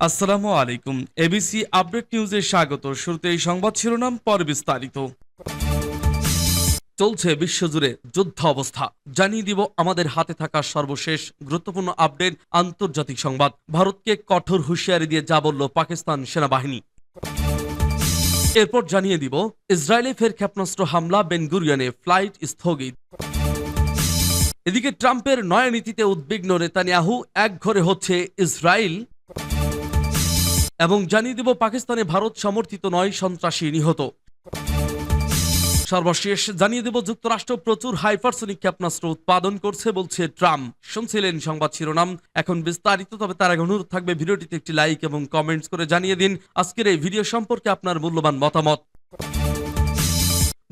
আসসালামু আলাইকুম। ABC update নিউজে স্বাগত। শুরুতেই সংবাদ শিরোনাম, পরে বিস্তারিত। চলছে বিশ্বজুড়ে যুদ্ধ অবস্থা। জানিয়ে দিব আমাদের হাতে থাকা সর্বশেষ গুরুত্বপূর্ণ আপডেট। আন্তর্জাতিক সংবাদ, ভারতকে কঠোর হুঁশিয়ারি দিয়ে যা বলল পাকিস্তান সেনাবাহিনী। এরপর জানিয়ে দিব ইসরায়েলে ফের ক্ষেপণাস্ত্র হামলা, বেন গুরিয়নে ফ্লাইট স্থগিত। এদিকে ট্রাম্পের নয়া নীতিতে উদ্বিগ্ন নেতানিয়াহু, একঘরে হচ্ছে ইসরায়েল। এবং জানিয়ে দেব পাকিস্তানে ভারত সমর্থিত 9 সন্ত্রাসী নিহত। সর্বশেষ জানিয়ে দেব যুক্তরাষ্ট্র প্রচুর হাইপারসনিক ক্ষেপণাস্ত্র উৎপাদন করছে বলছে ট্রাম্প। শুনছিলেন সংবাদ শিরোনাম, এখন বিস্তারিত। তবে তার আগে অনুরোধ থাকবে ভিডিওটিতে একটি লাইক এবং কমেন্টস করে জানিয়ে দিন আজকের এই ভিডিও সম্পর্কে আপনার মূল্যবান মতামত।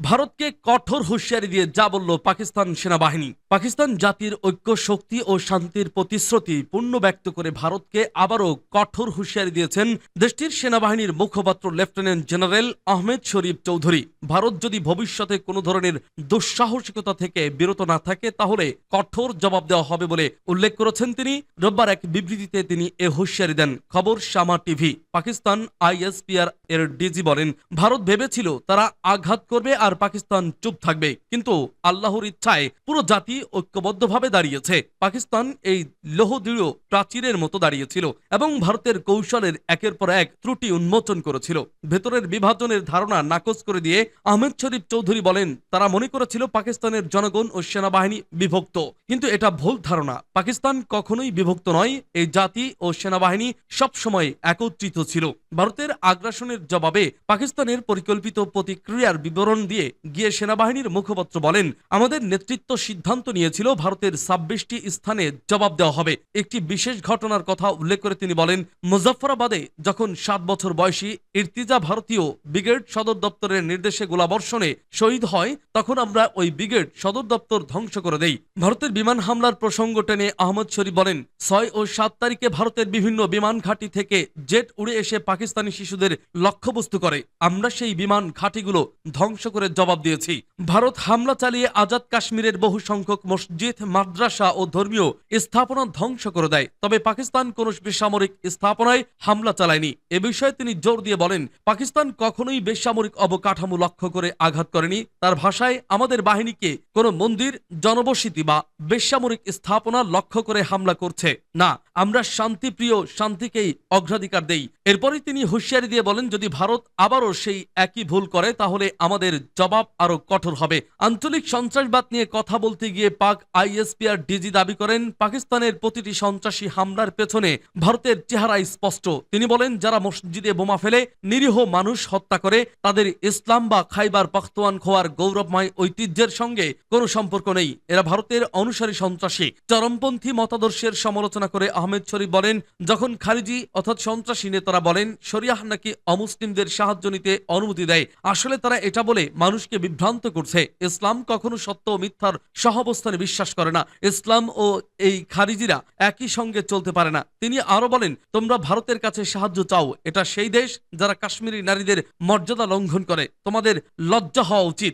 ভারতকে কঠোর হুঁশিয়ারি দিয়ে যা বলল পাকিস্তান সেনাবাহিনী। পাকিস্তান জাতির ঐক্য, শক্তি ও শান্তির প্রতিশ্রুতি পূর্ণ ব্যক্ত করে ভারতকে আবারও কঠোর হুঁশিয়ারি দিয়েছেন দেশটির সেনাবাহিনীর মুখপাত্র লেফটেন্যান্ট জেনারেল আহমেদ শরীফ চৌধুরী। ভারত যদি ভবিষ্যতে কোনো ধরনের দুঃসাহসিকতা থেকে বিরত না থাকে তাহলে কঠোর জবাব দেওয়া হবে বলে উল্লেখ করেছেন তিনি। রোববার এক বিবৃতিতে তিনি এ হুঁশিয়ারি দেন। খবর শামা টিভি। পাকিস্তান আইএসপিআর এর ডিজি বলেন, ভারত ভেবেছিল তারা আঘাত করবে আর পাকিস্তান চুপ থাকবে, কিন্তু আল্লাহর ইচ্ছায় পুরো জাতি ঐক্যবদ্ধভাবে দাঁড়িয়েছে। পাকিস্তান এই লোহদৃঢ় প্রাচীরের মতো দাঁড়িয়েছিল এবং ভারতের কৌশলের একের পর এক ত্রুটি উন্মোচন করেছিল। ভেতরের বিভাজনের ধারণা নাকচ করে দিয়ে আহমেদ শরীফ চৌধুরী বলেন, তারা মনে করেছিল পাকিস্তানের জনগণ ও সেনাবাহিনী বিভক্ত, কিন্তু এটা ভুল ধারণা। পাকিস্তান কখনোই বিভক্ত নয়। এই জাতি ও সেনাবাহিনী সবসময় একত্রিত ছিল। ভারতের আগ্রাসনের জবাবে পাকিস্তানের পরিকল্পিত প্রতিক্রিয়ার বিবরণ দিয়ে গিয়ে সেনাবাহিনীর মুখপাত্র বলেন, আমাদের নেতৃত্ব সিদ্ধান্ত নিয়েছিল ভারতের 26টি স্থানে জবাব দেওয়া হবে। একটি বিশেষ ঘটনার কথা উল্লেখ করে তিনি বলেন, মুজফফরাবাদে যখন 7 বছর বয়সী ইর্তিজা ভারতীয় ব্রিগেড সদর দপ্তরের নির্দেশে গোলাবর্ষণে শহীদ হয়, তখন আমরা ওই ব্রিগেড সদর দপ্তর ধ্বংস করে দেই। ভারতের বিমান হামলার প্রসঙ্গ টেনে আহমদ শরীফ বলেন, 6 ও 7 তারিখে ভারতের বিভিন্ন বিমান ঘাঁটি থেকে জেট উড়ে এসে পাকিস্তানি শিশুদের লক্ষ্যবস্তু করে। আমরা সেই বিমান ঘাঁটিগুলো ধ্বংস করে জবাব দিয়েছি। ভারত হামলা চালিয়ে আজাদ কাশ্মীরের বহু সংখ্যক মসজিদ, মাদ্রাসা ও ধর্মীয় স্থাপনা ধ্বংস করে দেয়। তবে পাকিস্তান কোন বেসামরিক স্থাপনায় হামলা চালায়নি। এ বিষয়ে তিনি জোর দিয়ে বলেন, পাকিস্তান কখনোই বেসামরিক অবকাঠামো লক্ষ্য করে আঘাত করেনি। তার ভাষায়, আমাদের বাহিনীকে কোনো মন্দির, জনবসতি বা বেসামরিক স্থাপনা লক্ষ্য করে হামলা করছে না। আমরা শান্তিপ্রিয়, শান্তিকেই অগ্রাধিকার দেই। এরপরই তিনি হুঁশিয়ারি দিয়ে বলেন, যদি ভারত আবারও সেই একই ভুল করে তাহলে আমাদের জবাব আরো কঠোর হবে। আঞ্চলিক সন্ত্রাসবাদ নিয়ে কথা বলতে গিয়ে পাক আইএসপিআর ডিজি দাবি করেন, পাকিস্তানের প্রতিটি সন্ত্রাসী হামলার পেছনে ভারতের চেহারা স্পষ্ট। তিনি বলেন, যারা মসজিদে বোমা ফেলে নিরীহ মানুষ হত্যা করে, তাদের ইসলাম বা খাইবার পাখতুয়ানখোয়ার গৌরবময় ঐতিহ্যের সঙ্গে কোনো সম্পর্ক নেই। এরা ভারতের অনুসারী সন্ত্রাসী। চরমপন্থী মতাদর্শের সমালোচনা করে আহমেদ শরীফ বলেন, যখন খারিজি অর্থাৎ সন্ত্রাসী নেতারা বলেন শরিয়াহ নাকি অমুসলিমদের সাহায্য নিতে অনুমতি দেয়, আসলে তারা এটা বলে মানুষকে বিভ্রান্ত করছে। ইসলাম কখনো সত্য ও মিথ্যার সহাবস্থানে বিশ্বাস করে না। ইসলাম ও এই খারিজিরা একই সঙ্গে চলতে পারে না। তিনি আরো বলেন, তোমরা ভারতের কাছে সাহায্য চাও, এটা সেই দেশ যারা কাশ্মীরি নারীদের মর্যাদা লঙ্ঘন করে। তোমাদের লজ্জা হওয়া উচিত।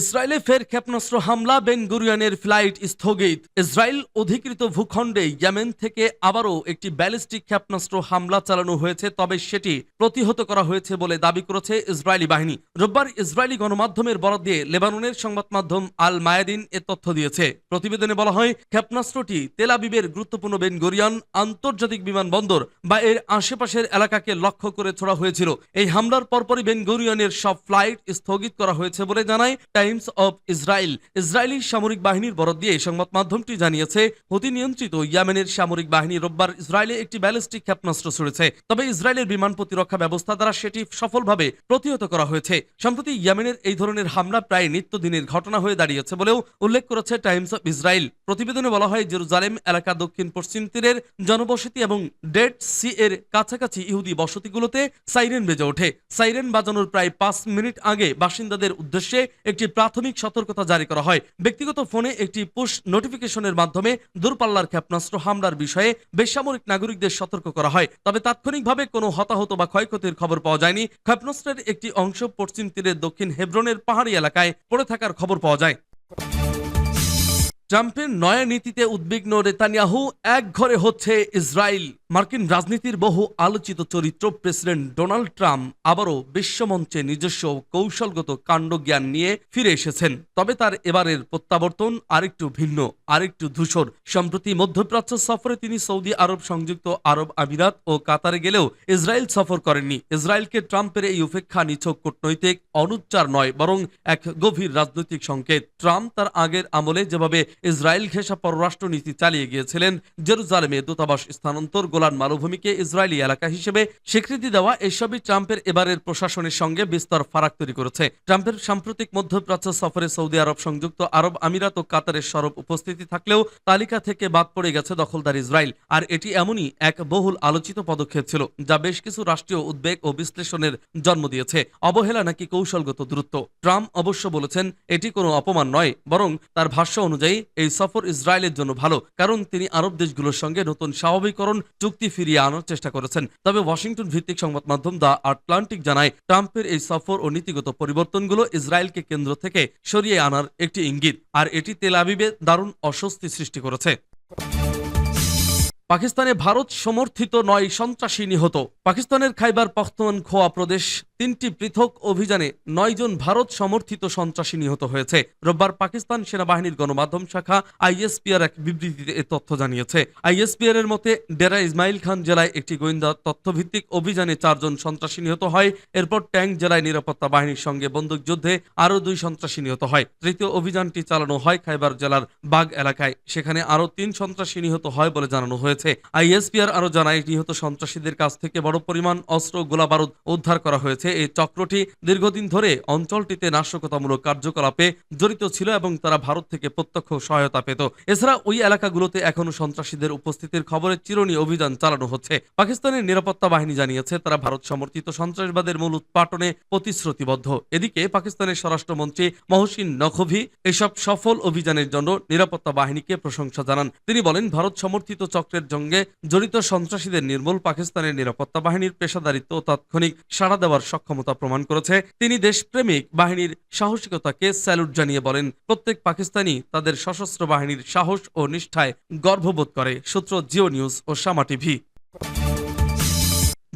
ইসরায়েলে ফের ক্ষেপণাস্ত্র হামলা, বেন গুরিয়নের ফ্লাইট স্থগিত। ইসরায়েল অধিকৃত ভূখণ্ডে ইয়েমেন থেকে আবারও একটি ব্যালিস্টিক ক্ষেপণাস্ত্র হামলা চালানো হয়েছে, তবে সেটি প্রতিহত করা হয়েছে বলে দাবি করেছে ইসরায়েলি বাহিনী। রোববার ইসরায়েলি গণমাধ্যমের বরাত দিয়ে লেবাননের সংবাদ মাধ্যম আল মায়াদিন এ তথ্য দিয়েছে। প্রতিবেদনে বলা হয়, ক্ষেপণাস্ত্রটি তেল আবিবের গুরুত্বপূর্ণ বেন গুরিয়ন আন্তর্জাতিক বিমানবন্দর বা এর আশেপাশের এলাকাকে লক্ষ্য করে ছোড়া হয়েছিল। এই হামলার পরপরই বেন গুরিয়নের সব ফ্লাইট স্থগিত করা হয়েছে বলে জানায় টাইমস অব ইসরায়েল। ইসরায়েলি সামরিক বাহিনীর বরাত দিয়ে সংবাদ মাধ্যমটি জানিয়েছে, হুতি নিয়ন্ত্রিত ইয়েমেনের সামরিক বাহিনী রোববার ইসরায়েলে একটি ব্যালিস্টিক ক্ষেপণাস্ত্র ছুড়েছে। তবে ইসরায়েলের বিমান প্রতিরক্ষা ব্যবস্থা দ্বারা সেটি সফলভাবে প্রতিহত করা হয়েছে। সম্প্রতি ইয়েমেনের এই ধরনের হামলা প্রায় নিত্যদিনের ঘটনা হয়ে দাঁড়িয়েছে বলেও উল্লেখ করেছে টাইমস অব ইসরায়েল। প্রতিবেদনে বলা হয়, জেরুজালেম এলাকা, দক্ষিণ পশ্চিম তীরের জনবসতি এবং ডেড সি এর কাছাকাছি ইহুদি বসতিগুলোতে সাইরেন বেজে ওঠে। সাইরেন বাজানোর প্রায় 5 মিনিট আগে বাসিন্দাদের উদ্দেশ্যে একটি প্রাথমিক সতর্কতা জারি করা হয়। ব্যক্তিগত ফোনে একটি পুশ নোটিফিকেশনের মাধ্যমে দূরপাল্লার ক্ষেপণাস্ত্র হামলার বিষয়ে বেসামরিক নাগরিকদের সতর্ক করা হয়। তবে তাৎক্ষণিকভাবে কোনো হতাহত বা ক্ষয়ক্ষতির খবর পাওয়া যায়নি। ক্ষেপণাস্ত্রের একটি অংশ পশ্চিম তীরের দক্ষিণ হেব্রনের পাহাড়ি এলাকায় পড়ে থাকার খবর পাওয়া যায়। ট্রাম্পের নয়া নীতিতে উদ্বিগ্ন নেতানিয়াহু, একঘরে হচ্ছে ইসরায়েল। মার্কিন রাজনীতির বহু আলোচিত চরিত্র প্রেসিডেন্ট ডোনাল্ড ট্রাম্প আবারও বিশ্বমঞ্চে নিজস্ব কৌশলগত কাণ্ডজ্ঞান নিয়ে ফিরে এসেছেন। তবে তার এবারের প্রত্যাবর্তন আরেকটু ভিন্ন, আরেকটু ধূসর। সম্প্রতি মধ্যপ্রাচ্য সফরে তিনি সৌদি আরব, সংযুক্ত আরব আমিরাত ও কাতারে গেলেও ইসরায়েল সফর করেননি। ইসরায়েলকে ট্রাম্পের এই উপেক্ষা নিছক কূটনৈতিক অনুচ্চার নয়, বরং এক গভীর রাজনৈতিক সংকেত। ট্রাম্প তার আগের আমলে যেভাবে ইসরায়েল ঘেঁষা পররাষ্ট্রনীতি চালিয়ে গিয়েছিলেন, জেরুজালেমে দূতাবাস স্থানান্তর, গোলান মালভূমিকে ইসরায়েলি এলাকা হিসেবে স্বীকৃতি দেওয়া, এসবই ট্রাম্পের এবারের প্রশাসনের সঙ্গে বিস্তর ফারাক তৈরি করেছে। ট্রাম্পের সাম্প্রতিক মধ্যপ্রাচ্য সফরে সৌদি আরব, সংযুক্ত আরব আমিরাত ও কাতারের সরব উপস্থিতি থাকলেও তালিকা থেকে বাদ পড়ে গেছে দখলদার ইসরায়েল। আর এটি এমনই এক বহুল আলোচিত পদক্ষেপ ছিল, যা বেশ কিছু রাষ্ট্রীয় উদ্বেগ ও বিশ্লেষণের জন্ম দিয়েছে। অবহেলা নাকি কৌশলগত দূরত্ব? ট্রাম্প অবশ্য বলেছেন এটি কোনো অপমান নয়, বরং তার ভাষ্য অনুযায়ী এই সফর ইসরায়েলের জন্য ভালো, কারণ তিনি আরব দেশগুলোর সঙ্গে নতুন স্বাভাবিকরণ চুক্তি ফিরিয়ে আনার চেষ্টা করেছেন। তবে ওয়াশিংটন ভিত্তিক সংবাদ মাধ্যম দ্য আটলান্টিক জানায়, ট্রাম্পের এই সফর ও নীতিগত পরিবর্তনগুলো ইসরায়েলকে কেন্দ্র থেকে সরিয়ে আনার একটি ইঙ্গিত, আর এটি তেল আবিবে দারুণ অস্বস্তি সৃষ্টি করেছে। পাকিস্তানে ভারত সমর্থিত 9 সন্ত্রাসী নিহত। পাকিস্তানের খাইবার পখতুনখোয়া প্রদেশ 3টি পৃথক অভিযানে 9 জন ভারত সমর্থিত সন্ত্রাসী নিহত হয়েছে। রোববার পাকিস্তান সেনাবাহিনীর গণমাধ্যম শাখা আইএসপিআর এক বিবৃতিতে এ তথ্য জানিয়েছে। আইএসপিআর এর মতে, ডেরা ইসমাইল খান জেলায় একটি গোয়েন্দা তথ্যভিত্তিক অভিযানে 4 জন সন্ত্রাসী নিহত হয়। এরপর ট্যাঙ্ক জেলায় নিরাপত্তা বাহিনীর সঙ্গে বন্দুকযুদ্ধে আরও 2 সন্ত্রাসী নিহত হয়। তৃতীয় অভিযানটি চালানো হয় খাইবার জেলার বাগ এলাকায়। সেখানে আরও 3 সন্ত্রাসী নিহত হয় বলে জানানো হয়েছে। আইএসপিআর আরও জানায়, নিহত সন্ত্রাসীদের কাছ থেকে বড় পরিমাণ অস্ত্র, গোলাবারুদ উদ্ধার করা হয়েছে। এই চক্রটি দীর্ঘদিন ধরে অঞ্চলটিতে নাশকতামূলক কার্যকলাপে জড়িত ছিল এবং তারা ভারত থেকে প্রত্যক্ষ সহায়তা পেত। এছাড়া ওই এলাকাগুলোতে এখনও সন্ত্রাসীদের উপস্থিতির খবরে চিরুনি অভিযান চালানো হচ্ছে। পাকিস্তানের নিরাপত্তা বাহিনী জানিয়েছে, তারা ভারত সমর্থিত সন্ত্রাসবাদের মূল উৎপাটনে প্রতিশ্রুতিবদ্ধ। এদিকে পাকিস্তানের স্বরাষ্ট্রমন্ত্রী মহসিন নকভি এসব সফল অভিযানের জন্য নিরাপত্তা বাহিনীকে প্রশংসা জানান। তিনি বলেন, ভারত সমর্থিত চক্রের সঙ্গে জড়িত সন্ত্রাসীদের নির্মূল পাকিস্তানের নিরাপত্তা বাহিনীর পেশাদারিত্ব ও তাৎক্ষণিক সাড়া দেওয়ার সক্ষমতা প্রমাণ করেছে। তিনি দেশপ্রেমিক বাহিনীর সাহসিকতাকে স্যালুট জানিয়ে বলেন, প্রত্যেক পাকিস্তানি তাদের সশস্ত্র বাহিনীর সাহস ও নিষ্ঠায় গর্ববোধ করে। সূত্র জিও নিউজ ও শামা টিভি।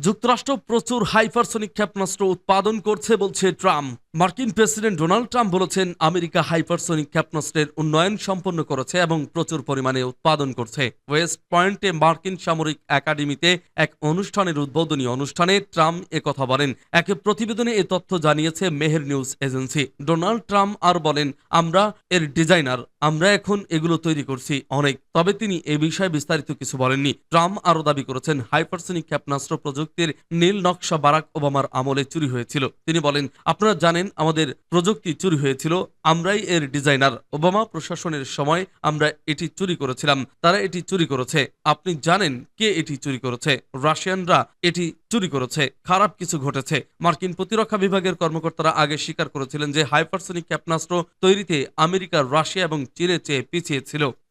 যুক্তরাষ্ট্র প্রচুর হাইপারসনিক ক্ষেপণাস্ত্র উৎপাদন করছে বলছে ট্রাম্প। মার্কিন প্রেসিডেন্ট ডোনাল্ড ট্রাম্প বলেছেন, আমেরিকা হাইপারসনিক ক্ষেপণাস্ত্রের উন্নয়ন সম্পন্ন করেছে এবং প্রচুর পরিমাণে উৎপাদন করছে। ওয়েস্ট পয়েন্টে মার্কিন সামরিক একাডেমিতে এক অনুষ্ঠানের উদ্বোধনী অনুষ্ঠানে ট্রাম্প একথা বলেন। এক প্রতিবেদনে এ তথ্য জানিয়েছে Mehr news agency. Donald Trump আর বলেন, আমরা এর ডিজাইনার, আমরা এখন এগুলো তৈরি করছি অনেক। তবে তিনি এ বিষয়ে বিস্তারিত কিছু বলেননি। ট্রাম্প আরও দাবি করেছেন, হাইপারসনিক ক্ষেপণাস্ত্র প্রযুক্তির নীল নকশা বারাক ওবামার আমলে চুরি হয়েছিল। তিনি বলেন, আপনারা জানেন আমাদের প্রযুক্তি চুরি হয়েছিল, আমরাই এর ডিজাইনার। ওবামা প্রশাসনের সময় আমরা এটি চুরি করেছিলাম, তারা এটি চুরি করেছে। আপনি জানেন কে এটি চুরি করেছে? রাশিয়ানরা এটি চুরি করেছে। খারাপ কিছু ঘটেছে। মার্কিন প্রতিরক্ষা বিভাগের কর্মকর্তারা আগে স্বীকার করেছিলেন যে হাইপারসনিক ক্ষেপণাস্ত্র তৈরিতে আমেরিকা, রাশিয়া এবং চীনের চেয়ে পিছিয়ে ছিল।